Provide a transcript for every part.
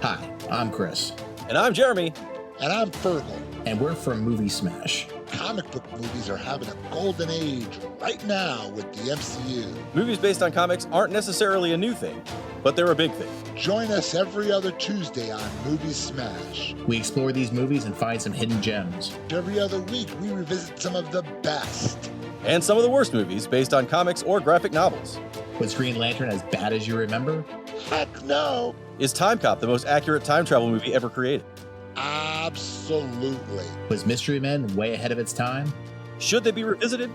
Hi, I'm Chris. And I'm Jeremy. And I'm Fergal. And we're from Movie Smash. Comic book movies are having a golden age right now with the MCU. Movies based on comics aren't necessarily a new thing, but they're a big thing. Join us every other Tuesday on Movie Smash. We explore these movies and find some hidden gems. Every other week, we revisit some of the best. And some of the worst movies based on comics or graphic novels. Was Green Lantern as bad as you remember? Heck no! Is Time Cop the most accurate time travel movie ever created? Absolutely. Was Mystery Men way ahead of its time? Should they be revisited?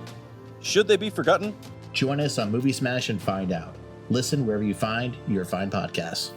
Should they be forgotten? Join us on Movie Smash and find out. Listen wherever you find your fine podcasts.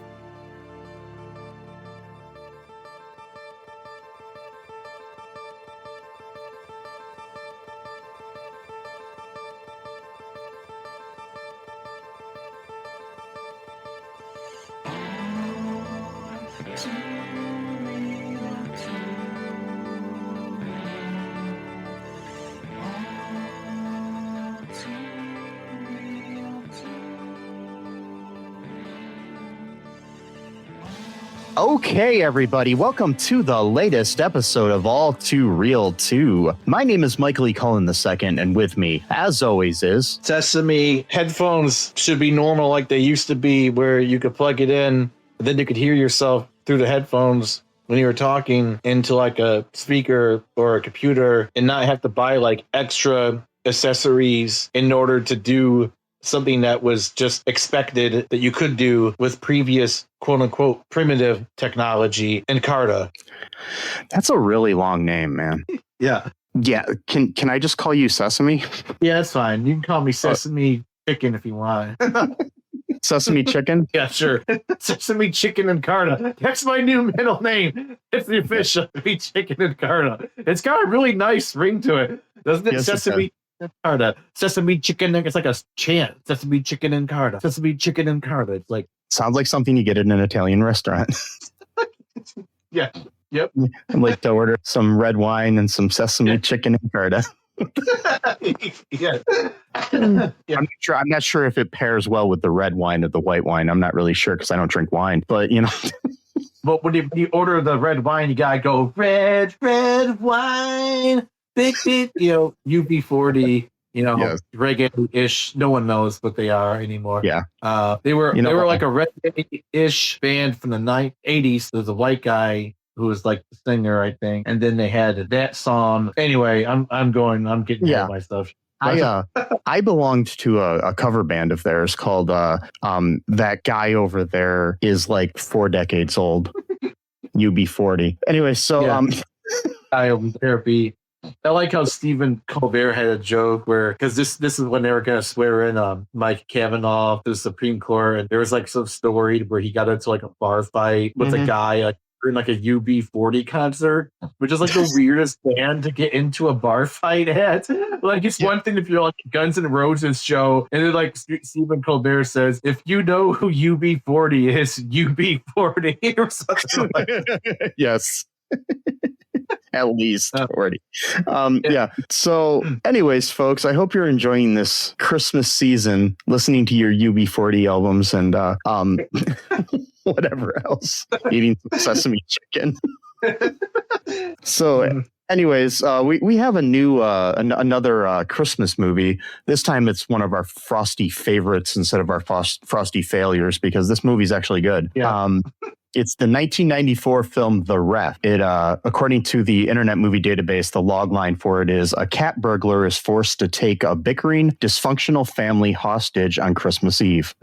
Okay, everybody, welcome to the latest episode of All Too Real 2. My name is Michael E. Cullen II, and with me, as always, is... Sesame. Headphones should be normal like they used to be, where you could plug it in, and then you could hear yourself through the headphones when you were talking into like a speaker or a computer and not have to buy like extra accessories in order to do something that was just expected that you could do with previous quote-unquote primitive technology and Carta. That's a really long name, man. Yeah. Yeah, can I just call you Sesame? Yeah, that's fine. You can call me Sesame Chicken if you want. Sesame Chicken? Yeah, sure. Sesame Chicken and Carta. That's my new middle name. It's the official Sesame Chicken and Carta. It's got a really nice ring to it, doesn't it? Yes, Sesame Carta. Sesame Chicken. It's like a chant. Sesame Chicken and Carta. Sesame Chicken and Carta. It's like... Sounds like something you get in an Italian restaurant. Yeah. Yep. I'd like to order some red wine and some sesame chicken and Carta. Yeah. I'm not sure if it pairs well with the red wine or the white wine. I'm not really sure because I don't drink wine, but you know. But when you order the red wine, you gotta go red wine, big, UB40. Yes. Reggae-ish. No one knows what they are anymore. Yeah. They were like a reggae-ish band from the 80s. There's a white guy who was like the singer, I think. And then they had that song. Anyway, I'm getting ahead of myself. I belonged to a cover band of theirs called That Guy Over There Is Like 4 Decades Old. UB40. Anyway, so Guy over there be. I like how Stephen Colbert had a joke where, because this is when they were going to swear in Mike Kavanaugh to the Supreme Court, and there was like some story where he got into like a bar fight with a guy like in like a UB40 concert, which is like the weirdest band to get into a bar fight at. Like it's one thing if you're like a Guns N' Roses show, and then like Stephen Colbert says, if you know who UB40 is, UB40 or something like that. Yes. At least 40. So anyways, folks, I hope you're enjoying this Christmas season, listening to your UB40 albums and whatever else, eating some sesame chicken. So anyways, we have a new another Christmas movie. This time it's one of our Frosty favorites instead of our Frosty failures, because this movie's actually good. Yeah. It's the 1994 film The Ref. It, according to the Internet Movie Database, the log line for it is: a cat burglar is forced to take a bickering, dysfunctional family hostage on Christmas Eve.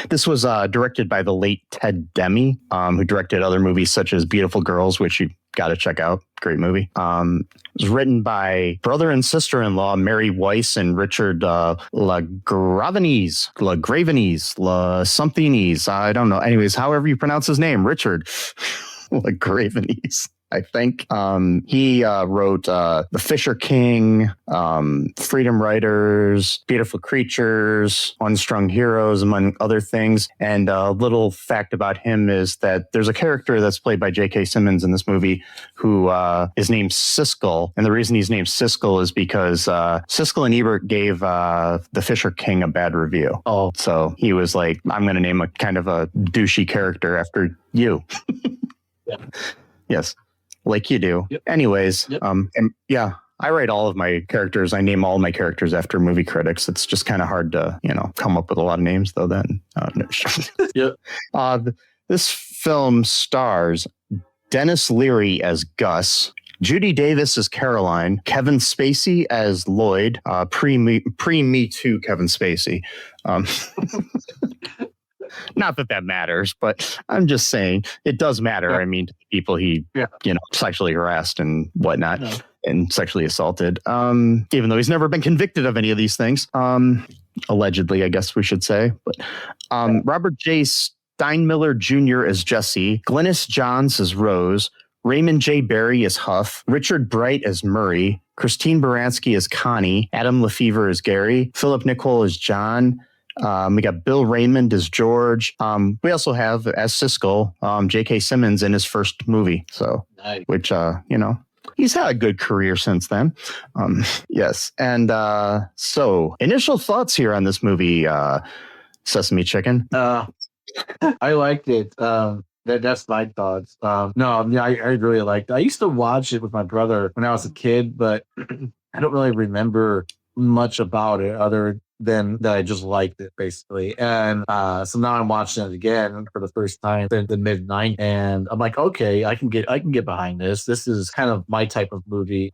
This was directed by the late Ted Demme, who directed other movies such as Beautiful Girls, which you got to check out. Great movie. It was written by brother and sister-in-law Mary Weiss and Richard Somethingese. I don't know. Anyways, however you pronounce his name, Richard Gravenese, I think. He wrote The Fisher King, Freedom Writers, Beautiful Creatures, Unstrung Heroes, among other things. And a little fact about him is that there's a character that's played by J.K. Simmons in this movie who is named Siskel. And the reason he's named Siskel is because Siskel and Ebert gave The Fisher King a bad review. Oh, so he was like, I'm going to name a kind of a douchey character after you. Yes, like you do. Yep. Anyways, Yep. And yeah, I write all of my characters. I name all my characters after movie critics. It's just kind of hard to, come up with a lot of names though. Then, Yep. This film stars Denis Leary as Gus, Judy Davis as Caroline, Kevin Spacey as Lloyd, pre-Me Too Kevin Spacey. Not that matters, but I'm just saying it does matter. I mean, people he, sexually harassed and whatnot, and sexually assaulted, even though he's never been convicted of any of these things. Allegedly, I guess we should say. But Robert J. Steinmiller Jr. as Jesse, Glynis Johns as Rose, Raymond J. Barry as Huff, Richard Bright as Murray, Christine Baranski as Connie, Adam LeFevre as Gary, Phillip Nicoll as John. We got Bill Raymond as George. We also have as Siskel, J.K. Simmons in his first movie. So, nice. Which, he's had a good career since then. Yes. And so initial thoughts here on this movie, Sesame Chicken. I liked it. That's my thoughts. I really liked it. I used to watch it with my brother when I was a kid, but I don't really remember much about it other than that I just liked it basically. And so now I'm watching it again for the first time in the mid-90s, and I'm like, okay, I can get behind this. This is kind of my type of movie.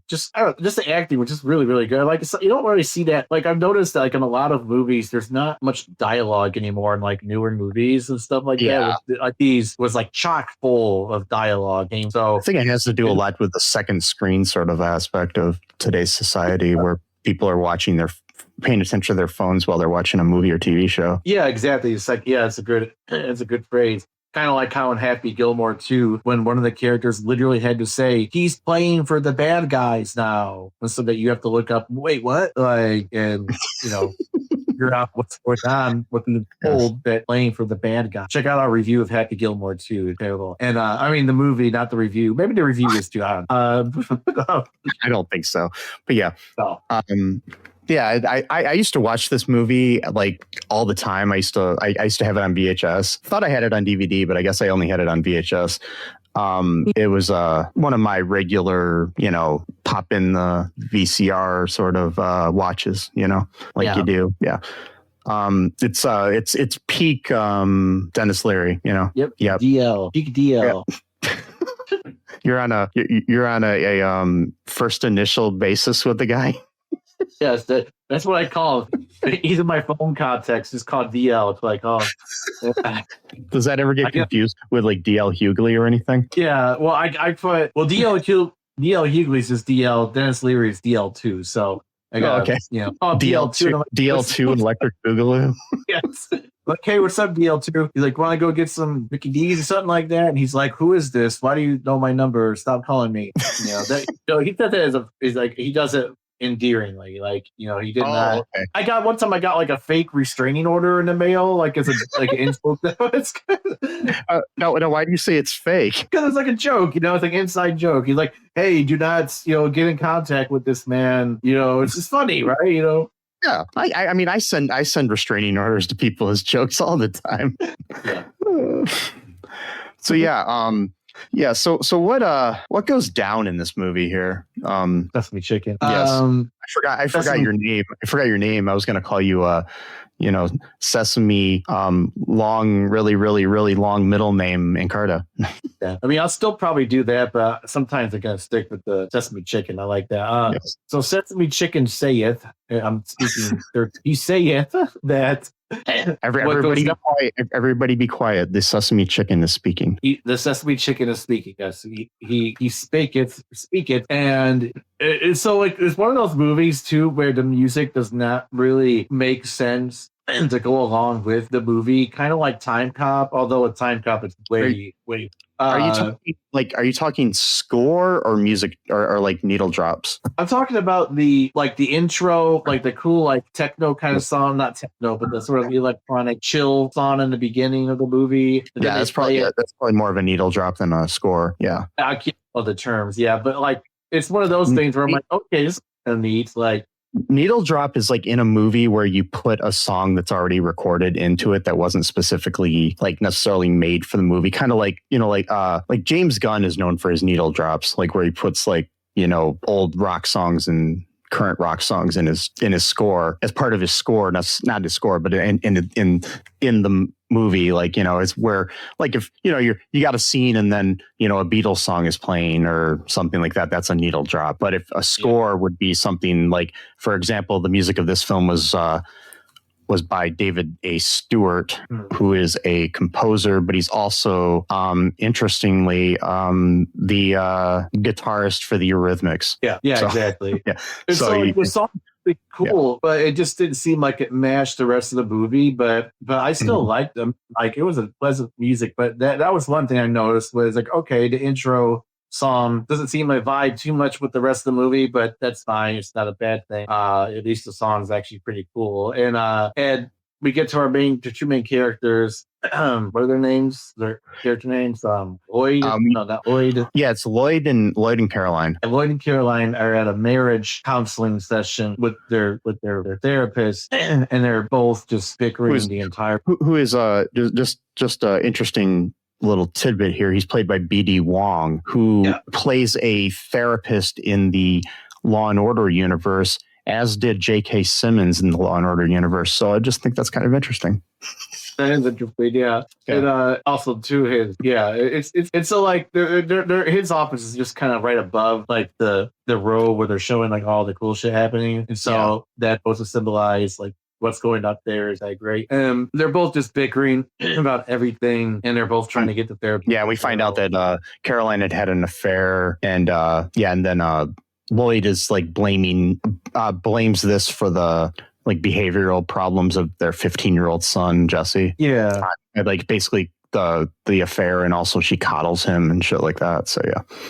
Just the acting, which is really, really good. Like, you don't really see that. Like, I've noticed that, like, in a lot of movies, there's not much dialogue anymore in like newer movies and stuff like that. Like these was like chock full of dialogue. So I think it has to do a lot with the second screen sort of aspect of today's society, where people are paying attention to their phones while they're watching a movie or TV show. Yeah, exactly. It's like, it's a good phrase. Kind of like how in Happy Gilmore 2, when one of the characters literally had to say, he's playing for the bad guys now. And so that you have to look up, wait, what? Like, and, figure out what's going on with the told that playing for the bad guy. Check out our review of Happy Gilmore 2. Terrible. And I mean, the movie, not the review. Maybe the review is too hot. I don't think so. But yeah. So. Yeah, I used to watch this movie like all the time. I used to have it on VHS. Thought I had it on DVD, but I guess I only had it on VHS. It was one of my regular, pop in the VCR sort of watches, you do. Yeah. It's peak Denis Leary, Yep. DL. Peak DL. Yep. You're on a first initial basis with the guy. Yes, that's what I call it. Even my phone context is called DL. It's like, Does that ever get confused with like DL Hughley or anything? Yeah, well, I put DL Hughley's is DL, Denis Leary's DL2. So I got DL2, DL2 and Electric Boogaloo. Yes. Like, hey, what's up, DL2? He's like, want to go get some Mickey D's or something like that? And he's like, who is this? Why do you know my number? Stop calling me. He said that he does it endearingly, like, he did not. Okay. One time I got like a fake restraining order in the mail, like as a like an insult. No, why do you say it's fake? Because it's like a joke, it's like an inside joke. He's like, hey, do not get in contact with this man. It's just funny, right? Yeah, I mean, I send restraining orders to people as jokes all the time. Yeah. So yeah, yeah. So what goes down in this movie here? Sesame Chicken. Yes. I forgot your name. I was going to call you Sesame long, really, really, really long middle name Encarta. Yeah. I mean, I'll still probably do that, but sometimes I gotta stick with the Sesame Chicken. I like that. Yes. So Sesame Chicken saith, I'm speaking. He saith that. Everybody be quiet. The Sesame Chicken is speaking. The Sesame Chicken is speaking. Yes, he speaketh, and so like it's one of those movies too where the music does not really make sense to go along with the movie, kind of like Time Cop. Although with Time Cop, it's way. Are you talking score or music or like needle drops? I'm talking about the intro, like the cool like techno kind of song, not techno, but the sort of electronic chill song in the beginning of the movie. Yeah, that's probably more of a needle drop than a score. Yeah, I can't know the terms. Yeah, but like it's one of those things where I'm like, okay, this is kind of neat. Like Needle drop is like in a movie where you put a song that's already recorded into it that wasn't specifically like necessarily made for the movie. Kind of like, like James Gunn is known for his needle drops, like where he puts like, old rock songs and current rock songs in his score as part of his score. That's not his score, but in the movie, like, it's where like if you got a scene and then a Beatles song is playing or something like that, that's a needle drop. But if a score would be something like, for example, the music of this film was by David A. Stewart, who is a composer, but he's also, interestingly, the guitarist for the Eurythmics. Yeah, so, exactly. Yeah. So the song was cool, but it just didn't seem like it matched the rest of the movie. But I still liked them. Like, it was a pleasant music. But that was one thing I noticed was like, okay, the intro song doesn't seem to vibe too much with the rest of the movie, but that's fine. It's not a bad thing. At least the song is actually pretty cool. And we get to the two main characters. What are their names? Their character names? Lloyd? No, not Lloyd. Yeah, it's Lloyd and Caroline. And Lloyd and Caroline are at a marriage counseling session with their therapist, and they're both just bickering the entire. Who is just interesting little tidbit here. He's played by B.D. Wong, who plays a therapist in the Law and Order universe, as did J.K. Simmons in the Law and Order universe. So I just think that's kind of interesting. That is interesting, yeah. And also too, it's so like his office is just kind of right above like the row where they're showing like all the cool shit happening, and so that supposed to symbolize like what's going up there. Is that great? They're both just bickering about everything, and they're both trying to get the therapy. Yeah, we find out that Caroline had an affair, and then Lloyd is like blames this for the like behavioral problems of their 15-year-old son, Jesse. Yeah. Like basically the affair, and also she coddles him and shit like that. So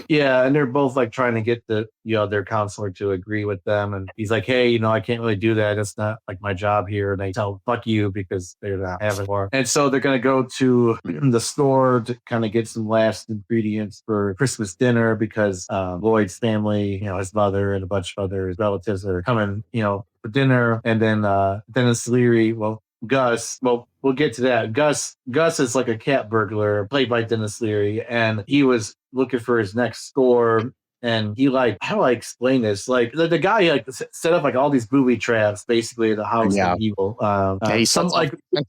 yeah, and they're both like trying to get their counselor to agree with them, and he's like, hey, I can't really do that, it's not like my job here. And they tell fuck you because they're not having more. And so they're gonna go to the store to kind of get some last ingredients for Christmas dinner, because Lloyd's family, his mother and a bunch of other relatives are coming for dinner. And then Denis Leary, Gus, we'll get to that. Gus is like a cat burglar played by Denis Leary, and he was looking for his next score. And he how do I explain this? Like the guy set up like all these booby traps basically at the house of evil. He sets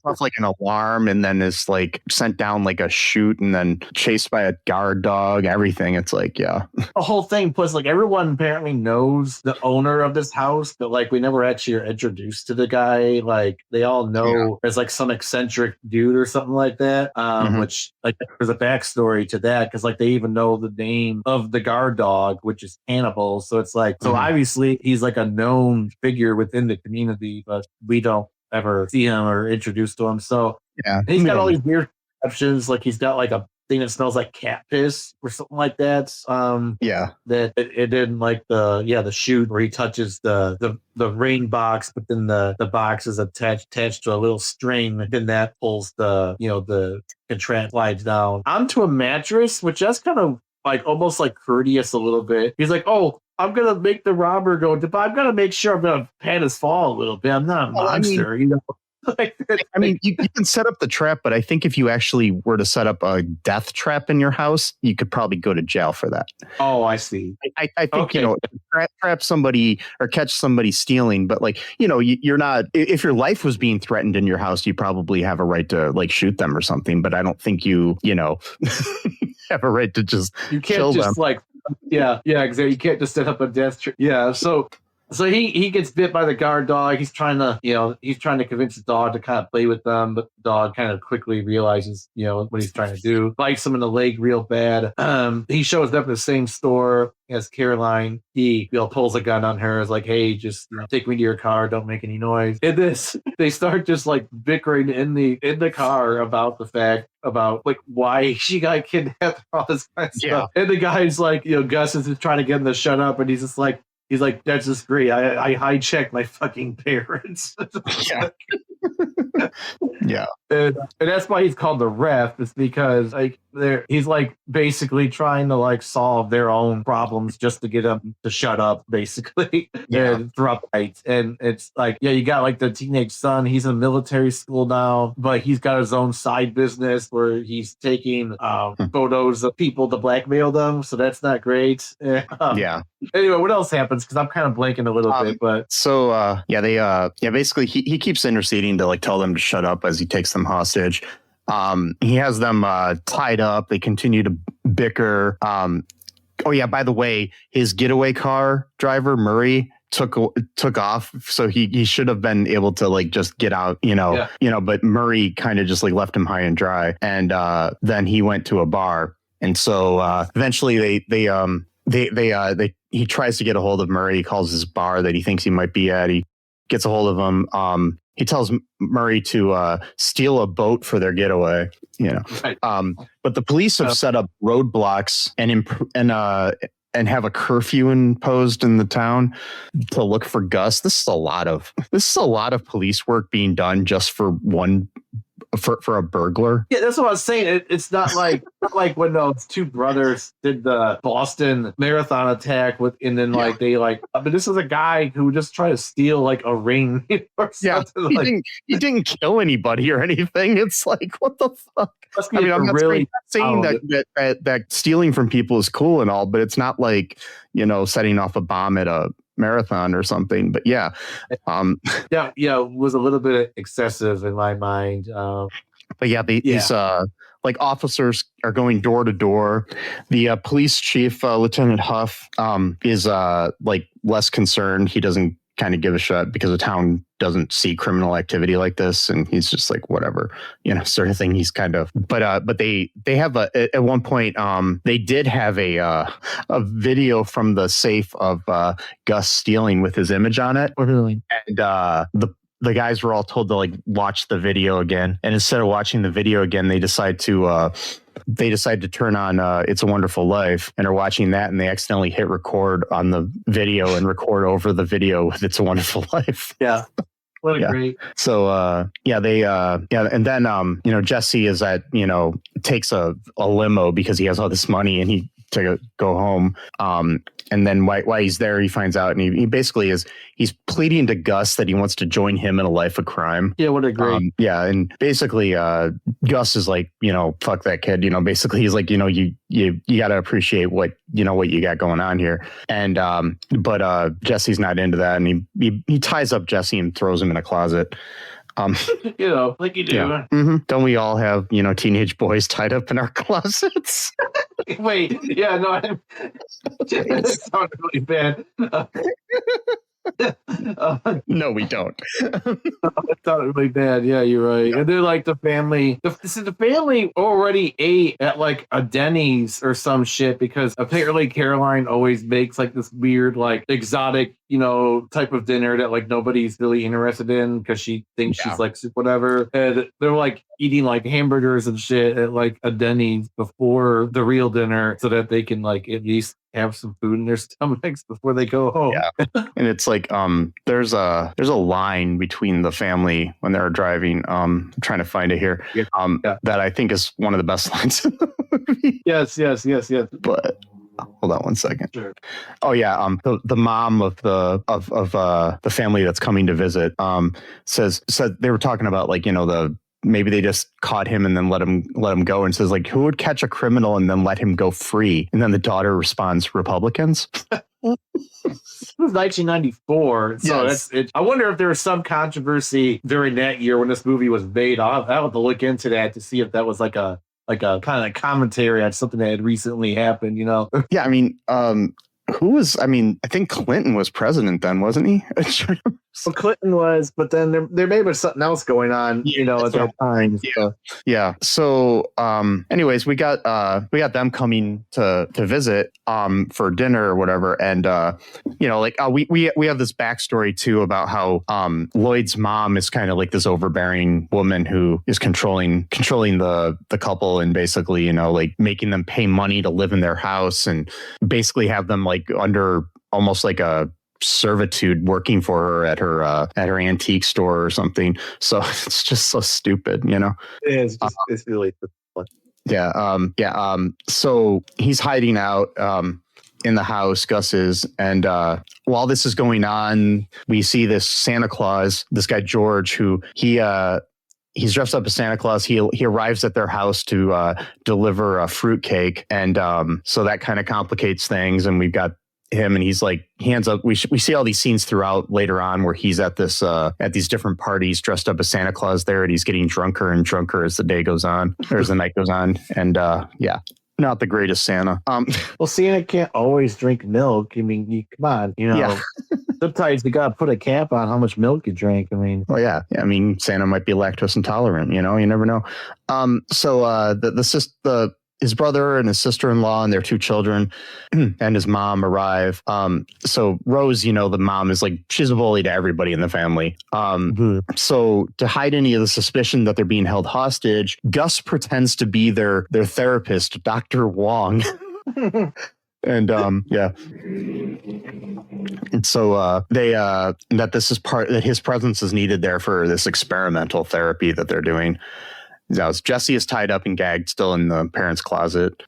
off like an alarm, and then is like sent down like a chute, and then chased by a guard dog. Everything. It's like the whole thing. Plus, like everyone apparently knows the owner of this house, but like we never actually are introduced to the guy. Like they all know there's like some eccentric dude or something like that. Which like there's a backstory to that, because like they even know the name of the guard dog, which is Hannibal. So it's like, so obviously he's like a known figure within the community, but we don't ever see him or introduced to him. So he's got all these weird options. Like he's got like a thing that smells like cat piss or something like that. That it didn't like the chute where he touches the rain box, but then the box is attached to a little string, and then that pulls the contract slides down onto a mattress, which that's kind of like almost like courteous a little bit. He's like, oh, I'm gonna make the robber go, but I'm gonna make sure I'm gonna pat his fall a little bit. I'm not a monster, I mean, you can set up the trap, but I think if you actually were to set up a death trap in your house, you could probably go to jail for that. Oh, I see. I think trap somebody or catch somebody stealing, but like you're not. If your life was being threatened in your house, you probably have a right to like shoot them or something. But I don't think you have a right to just kill them. Exactly. You can't just set up a death trap. Yeah, so he gets bit by the guard dog. He's trying to convince the dog to kind of play with them, but the dog kind of quickly realizes, what he's trying to do. Bites him in the leg real bad. He shows up in the same store as Caroline. He pulls a gun on her. Is like, hey, just take me to your car. Don't make any noise. And they start just like bickering in the car about the fact about like why she got kidnapped, all this kind of stuff. And the guy's like, Gus is just trying to get him to shut up, and he's just like, he's like, that's just great. I hijacked my fucking parents. Yeah. And that's why he's called the ref. It's because like he's like basically trying to like solve their own problems just to get them to shut up, basically. And throughout the night. And it's like, yeah, you got like the teenage son. He's in military school now, but he's got his own side business where he's taking photos of people to blackmail them. So that's not great. Yeah. Anyway, what else happens? Because I'm kind of blanking a little bit, but so basically he keeps interceding to like tell them to shut up as he takes them hostage. He has them tied up. They continue to bicker. Oh yeah, by the way, his getaway car driver Murray took off, so he should have been able to like just get out, but Murray kind of just like left him high and dry, and then he went to a bar, and so eventually he tries to get a hold of Murray. He calls his bar that he thinks he might be at. He gets a hold of him. He tells Murray to steal a boat for their getaway, Right. But the police have set up roadblocks and have a curfew imposed in the town to look for Gus. This is a lot of police work being done just for a burglar. Yeah, that's what I was saying. It's not like when those two brothers did the Boston Marathon attack but this is a guy who just tried to steal like a ring or something. Yeah, he didn't kill anybody or anything. It's like, what the fuck? I'm not saying that stealing from people is cool and all, but it's not like, setting off a bomb at a marathon or something. But it was a little bit excessive in my mind. These like officers are going door to door. The police chief, Lieutenant Huff, is like less concerned. He doesn't kind of give a shit because the town doesn't see criminal activity like this, and he's just like whatever, sort of thing. He's kind of, but they have at one point they did have a video from the safe of Gus stealing with his image on it. Really? And the guys were all told to like watch the video again, and instead of watching the video again, they decide to turn on It's a Wonderful Life, and are watching that, and they accidentally hit record on the video and record over the video with It's a Wonderful Life. Yeah. What a great. So and then Jesse is takes a limo because he has all this money and he to go home. And then while he's there, he finds out, and he basically he's pleading to Gus that he wants to join him in a life of crime. Yeah, what a great. And basically Gus is like, fuck that kid. Basically he's like, you got to appreciate what you got going on here. And but Jesse's not into that, and he ties up Jesse and throws him in a closet. Like you do. Yeah. Mm-hmm. Don't we all have, teenage boys tied up in our closets? Wait, yeah, no, that sounded really bad. No, we don't. I thought it really bad. Yeah, you're right. And they're like the family. The family already ate at like a Denny's or some shit, because apparently Caroline always makes like this weird, like exotic, type of dinner that like nobody's really interested in because she thinks she's like whatever. And they're like eating like hamburgers and shit at like a Denny's before the real dinner so that they can like at least have some food in their stomachs before they go home. Yeah. And it's like there's a line between the family when they're driving. I'm trying to find it here. That I think is one of the best lines in the movie. Yes. But hold on one second. Sure. Oh yeah. The mom of the family that's coming to visit said they were talking about like, maybe they just caught him and then let him go, and says like, who would catch a criminal and then let him go free? And then the daughter responds, Republicans. This was 1994, so yes. I wonder if there was some controversy during that year when this movie was made. I'll have to look into that to see if that was like a kind of commentary on something that had recently happened. Yeah, I mean, I think Clinton was president then, wasn't he? Well, Clinton was, but then there may be something else going on, at that time. So. Yeah. So, anyways, we got them coming to visit, for dinner or whatever. And, we have this backstory too about how, Lloyd's mom is kind of like this overbearing woman who is controlling the couple, and basically, like making them pay money to live in their house, and basically have them like under almost like a servitude working for her at her antique store or something. So it's just so stupid, you know. It's really So he's hiding out in the house, Gus is, and while this is going on, we see this Santa Claus, this guy George, who he's dressed up as Santa Claus. He arrives at their house to deliver a fruitcake, and so that kind of complicates things. And we've got him, and he's like, he ends up. We see all these scenes throughout later on where he's at these different parties dressed up as Santa Claus there, and he's getting drunker and drunker as the day goes on, or as the night goes on, and not the greatest Santa. Well, Santa can't always drink milk. I mean, come on, you know. Yeah. Sometimes you gotta put a cap on how much milk you drink. I mean, I mean, Santa might be lactose intolerant. You know, you never know. His brother and his sister-in-law and their 2 children and his mom arrive. So Rose, you know, the mom is like, she's a bully to everybody in the family. So to hide any of the suspicion that they're being held hostage, Gus pretends to be their therapist, Dr. Wong. And and so that his presence is needed there for this experimental therapy that they're doing. Now, Jesse is tied up and gagged still in the parents' closet.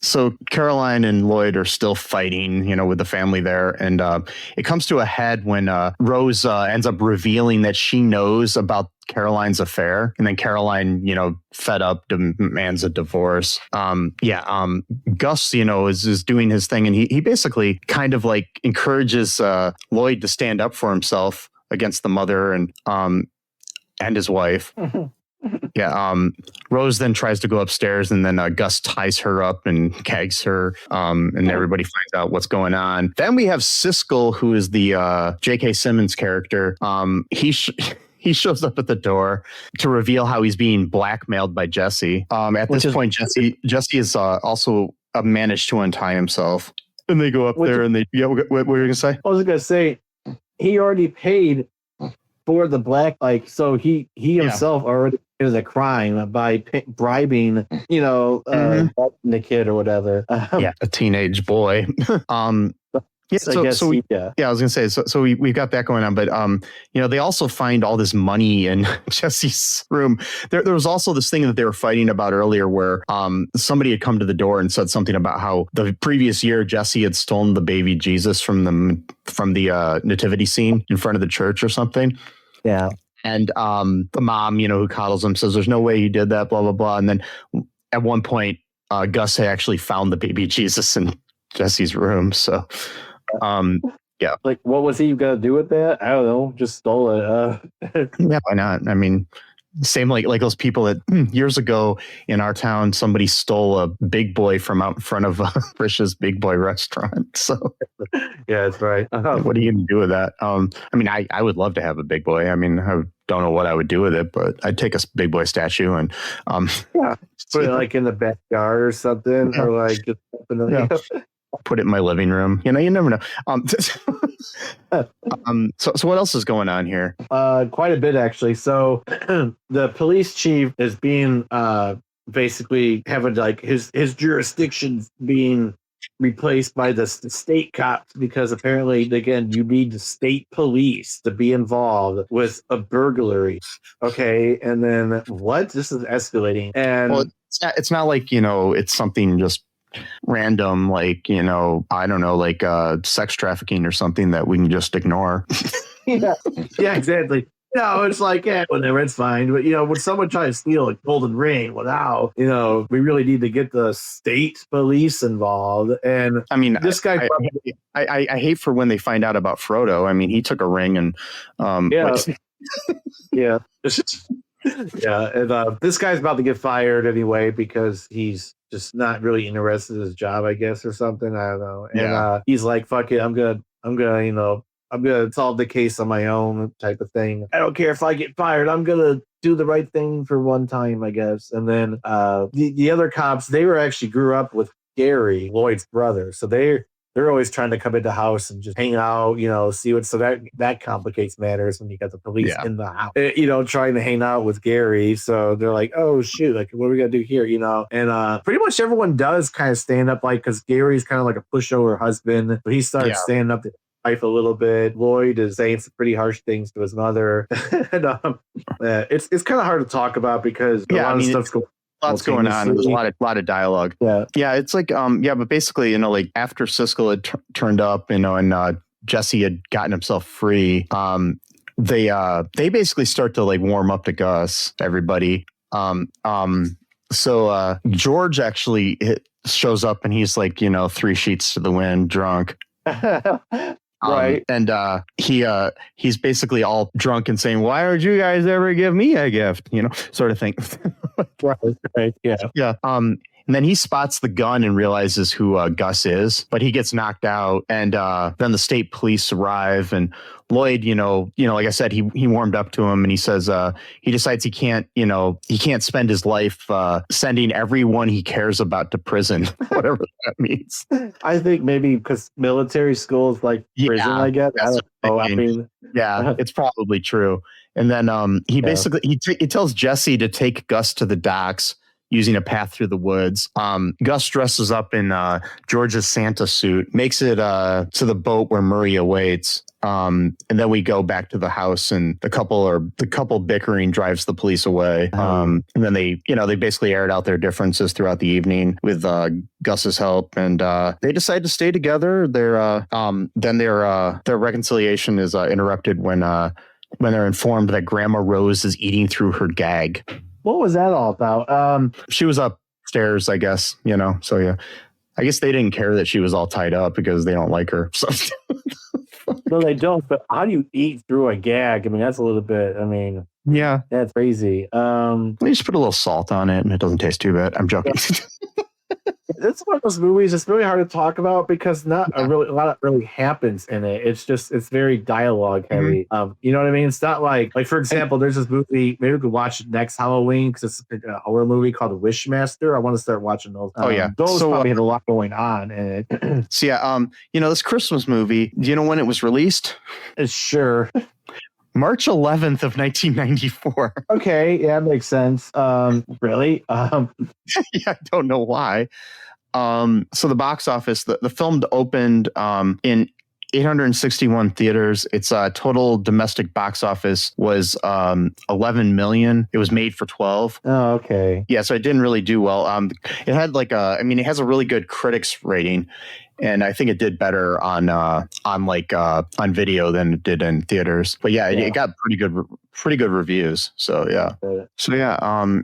So Caroline and Lloyd are still fighting, you know, with the family there. And it comes to a head when Rose ends up revealing that she knows about Caroline's affair. And then Caroline, you know, fed up, demands a divorce. Gus, you know, is doing his thing. And he basically kind of like encourages Lloyd to stand up for himself against the mother and his wife. Rose then tries to go upstairs, and then Gus ties her up and gags her, and everybody finds out what's going on. Then we have Siskel, who is the J.K. Simmons character. He shows up at the door to reveal how he's being blackmailed by Jesse. At this point, Jesse is also managed to untie himself, and they go up there and they. Yeah, what were you gonna say? I was gonna say he already paid for the so he himself already is a crime by bribing, you know, the kid or whatever. A teenage boy. I was gonna say, so we've got that going on, but you know, they also find all this money in Jesse's room. There was also this thing that they were fighting about earlier, where somebody had come to the door and said something about how the previous year Jesse had stolen the baby Jesus from the nativity scene in front of the church or something. Yeah. And the mom, you know, who coddles him, says, "There's no way he did that." Blah blah blah. And then at one point, Gus had actually found the baby Jesus in Jesse's room. So. Like, what was he gonna do with that? I don't know. Just stole it. Yeah, why not? I mean, same like those people that years ago in our town, somebody stole a Big Boy from out in front of Risha's Big Boy restaurant. So yeah, that's right. What are you gonna do with that? I mean, I would love to have a Big Boy. I mean, I don't know what I would do with it, but I'd take a Big Boy statue and put it like in the backyard or something, or like just put it in my living room. You know, you never know. So what else is going on here? Quite a bit, actually. So the police chief is being basically having like his jurisdiction being replaced by the state cops, because apparently, again, you need the state police to be involved with a burglary. Okay, and then what? This is escalating, and it's not like, you know, it's something just random, like, you know, I don't know, like sex trafficking or something that we can just ignore. yeah, exactly. No, it's like, whatever, it's fine. But, you know, when someone tries to steal a golden ring, well, now, you know, we really need to get the state police involved. And I mean, this guy, I hate for when they find out about Frodo. I mean, he took a ring and, yeah. And this guy's about to get fired anyway because he's just not really interested in his job, I guess, or something. I don't know. And he's like, "Fuck it, I'm gonna, you know, I'm gonna solve the case on my own," type of thing. I don't care if I get fired. I'm gonna do the right thing for one time, I guess. And then the other cops, they were actually grew up with Gary, Lloyd's brother, so they they're always trying to come into the house and just hang out, see what. So that complicates matters when you got the police in the house, trying to hang out with Gary. So they're like, oh shoot, like what are we gonna do here, And pretty much everyone does kind of stand up, like because Gary's kind of like a pushover husband, but he starts standing up to wife a little bit. Lloyd is saying some pretty harsh things to his mother, and it's kind of hard to talk about because a lot of stuff's going. Lots going on. There's a lot of dialogue. Yeah. It's like but basically, like after Siskel had turned up, and Jesse had gotten himself free, they basically start to like warm up to Gus. Everybody. So George actually shows up, and he's like 3 sheets to the wind, drunk. Right. And he's basically all drunk and saying, why would you guys ever give me a gift? Sort of thing. Right. Yeah. Yeah. And then he spots the gun and realizes who Gus is, but he gets knocked out. And then the state police arrive, and Lloyd, like I said, he warmed up to him, and he says he decides he can't spend his life sending everyone he cares about to prison, whatever that means. I think maybe because military school is like prison, I guess. It's probably true. And then he basically he tells Jesse to take Gus to the docks using a path through the woods. Gus dresses up in George's Santa suit, makes it to the boat where Murray awaits. And then we go back to the house, and the couple bickering drives the police away. And then they basically aired out their differences throughout the evening with Gus's help, and they decide to stay together. Their reconciliation is interrupted when they're informed that Grandma Rose is eating through her gag. What was that all about? She was upstairs, I guess, so yeah. I guess they didn't care that she was all tied up because they don't like her. So. No, they don't. But how do you eat through a gag? I mean, that's a little bit, yeah, that's crazy. You just put a little salt on it and it doesn't taste too bad. I'm joking. It's one of those movies that's really hard to talk about because not a lot really happens in it. It's very dialogue heavy. Mm-hmm. You know what I mean? It's not like for example, there's this movie, maybe we could watch it next Halloween because it's a horror movie called Wishmaster. I want to start watching those. Those probably had a lot going on in it. So yeah, this Christmas movie, do you know when it was released? Sure. March 11th of 1994. Okay, yeah, makes sense. Really? Yeah, I don't know why. So the box office, the film opened in 861 theaters. Its total domestic box office was 11 million. It was made for 12. Oh, okay. Yeah, so it didn't really do well. It had it has a really good critics rating. And I think it did better on video than it did in theaters. But yeah, it got pretty good reviews. So yeah.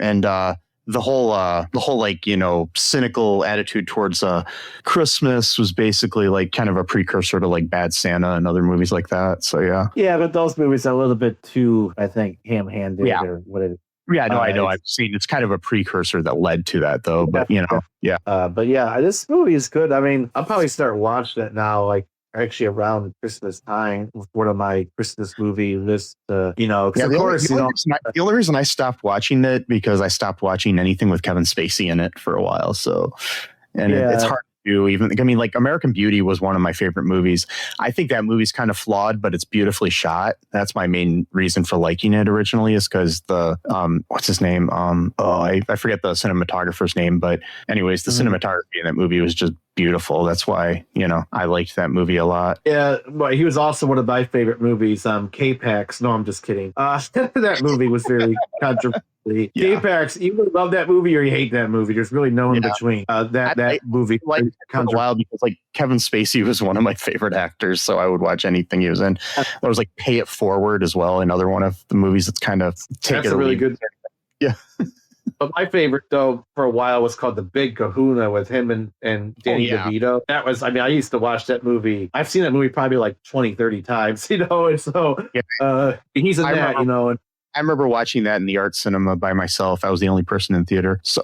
And the whole cynical attitude towards Christmas was basically like kind of a precursor to like Bad Santa and other movies like that. So yeah. Yeah, but those movies are a little bit too, I think, ham-handed or what it is. Yeah, no, I know. I've seen it's kind of a precursor that led to that, though. But yeah. But yeah, this movie is good. I mean, I'll probably start watching it now, like actually around Christmas time. One of my Christmas movie lists. Of course, the only reason I stopped watching it because I stopped watching anything with Kevin Spacey in it for a while. So, it's hard. Like American Beauty was one of my favorite movies. I think that movie's kind of flawed, but it's beautifully shot. That's my main reason for liking it originally, is because the what's his name? I forget the cinematographer's name, but anyways, the cinematography in that movie was just beautiful. That's why I liked that movie a lot. Yeah, well, he was also one of my favorite movies. K-Pax. No, I'm just kidding. That movie was very controversial. K-Pax, you either love that movie or you hate that movie. There's really no in between. That movie like for a while because like Kevin Spacey was one of my favorite actors, so I would watch anything he was in. There was like Pay It Forward as well, another one of the movies that's kind of that's a really good. Yeah. But my favorite, though, for a while was called The Big Kahuna with him and Danny DeVito. That was, I used to watch that movie. I've seen that movie probably like 20, 30 times, and so he's in that, I remember watching that in the art cinema by myself. I was the only person in theater. So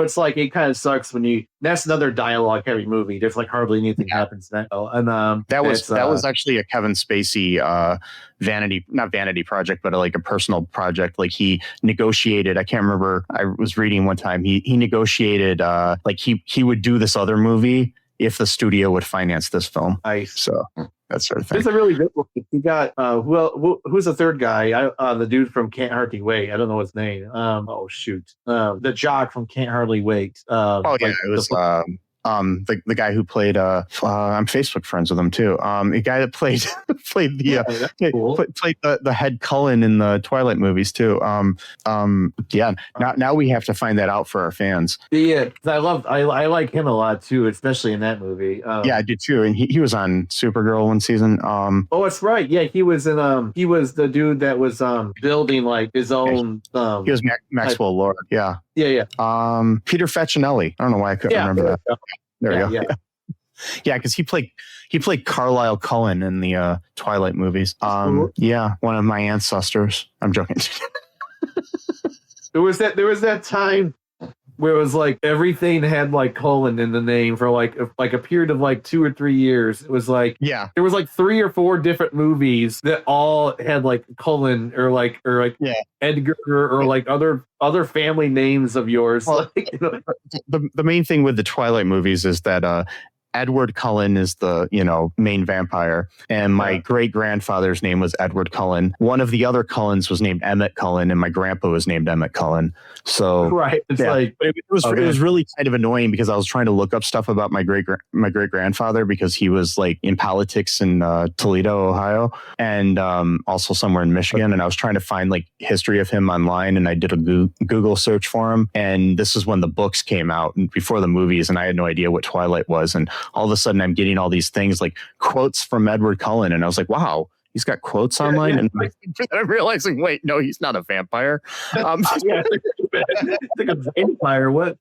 it's like, it kind of sucks when that's another dialogue heavy movie. There's like hardly anything happens then. And that was actually a Kevin Spacey not vanity project, but like a personal project. Like he negotiated, I can't remember. I was reading one time he negotiated like he would do this other movie if the studio would finance this film. Nice. So that sort of thing. It's a really good one. You got who's the third guy? The dude from Can't Hardly Wait. I don't know his name. The jock from Can't Hardly Wait. It was the guy who played I'm Facebook friends with him too. A guy that played the head Cullen in the Twilight movies too. Now we have to find that out for our fans. Yeah, I like him a lot too, especially in that movie. I did too, and he was on Supergirl one season. That's right. Yeah, he was in he was the dude that was building like his own. He was Maxwell Lord. Yeah. Yeah. Peter Facinelli. I don't know why I couldn't remember that. There we go. Yeah, because he played Carlisle Cullen in the Twilight movies. One of my ancestors. I'm joking. There was that time where it was like everything had like Cullen in the name for like a period of like 2 or 3 years. It was like there was like 3 or 4 different movies that all had like Cullen or Edgar or like other family names of yours. Well, the main thing with the Twilight movies is that Edward Cullen is the main vampire, and my great grandfather's name was Edward Cullen. One of the other Cullens was named Emmett Cullen, and my grandpa was named Emmett Cullen. So it was really kind of annoying because I was trying to look up stuff about my great grandfather because he was like in politics in Toledo, Ohio, and also somewhere in Michigan, and I was trying to find like history of him online, and I did a Google search for him, and this is when the books came out before the movies, and I had no idea what Twilight was, and all of a sudden I'm getting all these things like quotes from Edward Cullen. And I was like, wow, he's got quotes online. And I'm realizing, wait, no, he's not a vampire. It's like a vampire. What?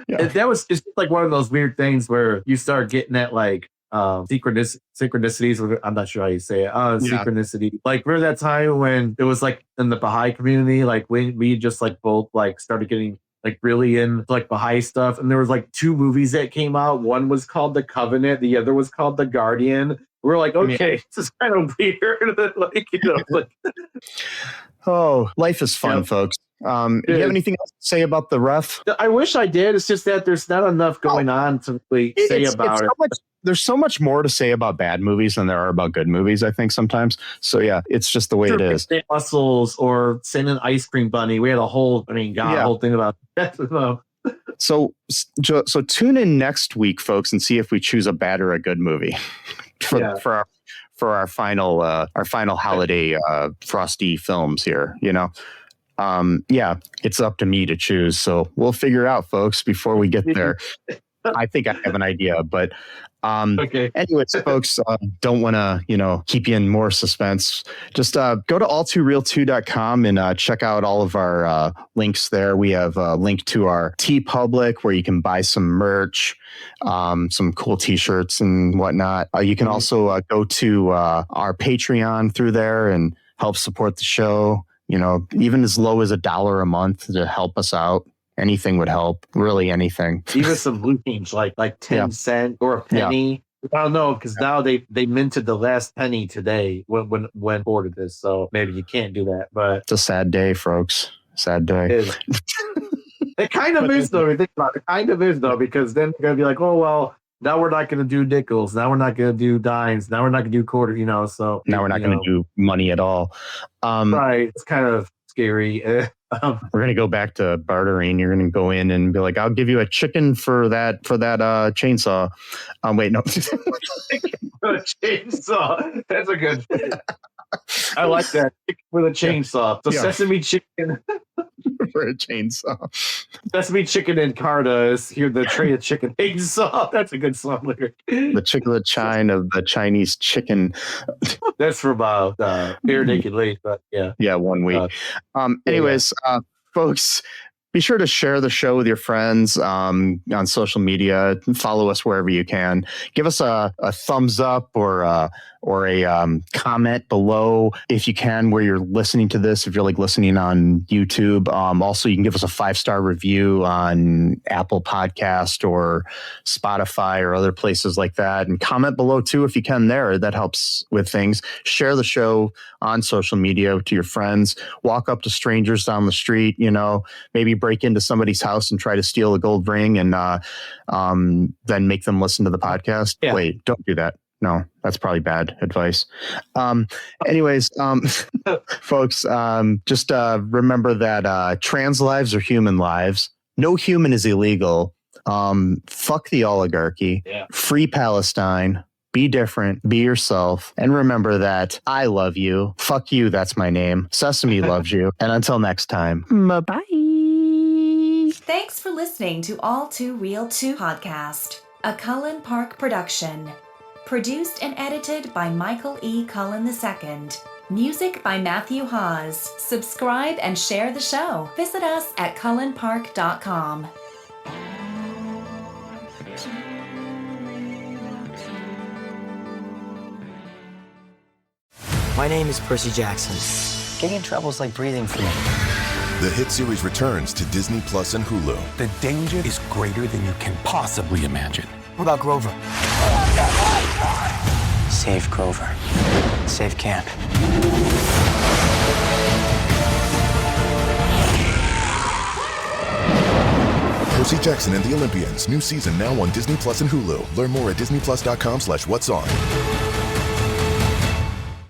It's like one of those weird things where you start getting that like synchronicities. I'm not sure how you say it. Synchronicity. Like remember that time when it was like in the Baha'i community, like we just like both like started getting like really in like Baha'i stuff, and there was like 2 movies that came out. One was called The Covenant, the other was called The Guardian. We're like, okay, this is kind of weird. Oh, life is fun, folks. Do you have anything else to say about the Ref? I wish I did. It's just that there's not enough going on to really say about it. There's so much more to say about bad movies than there are about good movies, I think, sometimes. So, yeah, it's just the way it is. Muscles or Send an Ice Cream Bunny. We had a whole thing about that. So tune in next week, folks, and see if we choose a bad or a good movie for our final holiday Frosty films here, it's up to me to choose. So we'll figure out, folks, before we get there. I think I have an idea, but anyways, folks, don't want to, keep you in more suspense. Just go to all2real2.com and check out all of our links there. We have a link to our TeePublic where you can buy some merch, some cool t-shirts and whatnot. You can also go to our Patreon through there and help support the show, even as low as $1 a month to help us out. Anything would help, really anything. Even some blue change, like 10 cents or a penny. Yeah. I don't know, because now they minted the last penny today when ordered this, so maybe you can't do that. But it's a sad day, folks. Sad day. It kind of is, though. Think about it. It kind of is, though, because then they're gonna be like, oh well, now we're not gonna do nickels. Now we're not gonna do dimes. Now we're not gonna do quarter. So now we're not gonna do money at all. Right? It's kind of scary. We're gonna go back to bartering. You're gonna go in and be like, "I'll give you a chicken for that chainsaw." Wait, no. A chainsaw. That's a good. I like that with a chainsaw. The sesame chicken for a chainsaw. Sesame chicken and Carta is here. The tray of chicken chainsaw. That's a good song lyric. The chicklet chine of the Chinese chicken. That's from Bare Naked Late, but yeah, 1 week. Anyways, folks, be sure to share the show with your friends on social media. Follow us wherever you can. Give us a thumbs up or a comment below if you can where you're listening to this, if you're like listening on YouTube. Also, you can give us a 5-star review on Apple Podcast or Spotify or other places like that, and comment below too if you can there. That helps with things. Share the show on social media to your friends. Walk up to strangers down the street, maybe break into somebody's house and try to steal a gold ring and then make them listen to the podcast. Yeah. Wait, don't do that. No, that's probably bad advice. Anyways, folks, just remember that trans lives are human lives. No human is illegal. Fuck the oligarchy. Yeah. Free Palestine. Be different. Be yourself. And remember that I love you. Fuck you. That's my name. Sesame loves you. And until next time. Bye-bye. Thanks for listening to All Too Real 2 podcast, a Cullen Park production. Produced and edited by Michael E. Cullen II. Music by Matthew Hawes. Subscribe and share the show. Visit us at cullenpark.com. My name is Percy Jackson. Getting in trouble is like breathing for me. The hit series returns to Disney Plus and Hulu. The danger is greater than you can possibly imagine. What about Grover? Save Grover. Save camp. Percy Jackson and the Olympians. New season now on Disney Plus and Hulu. Learn more at disneyplus.com/what's on.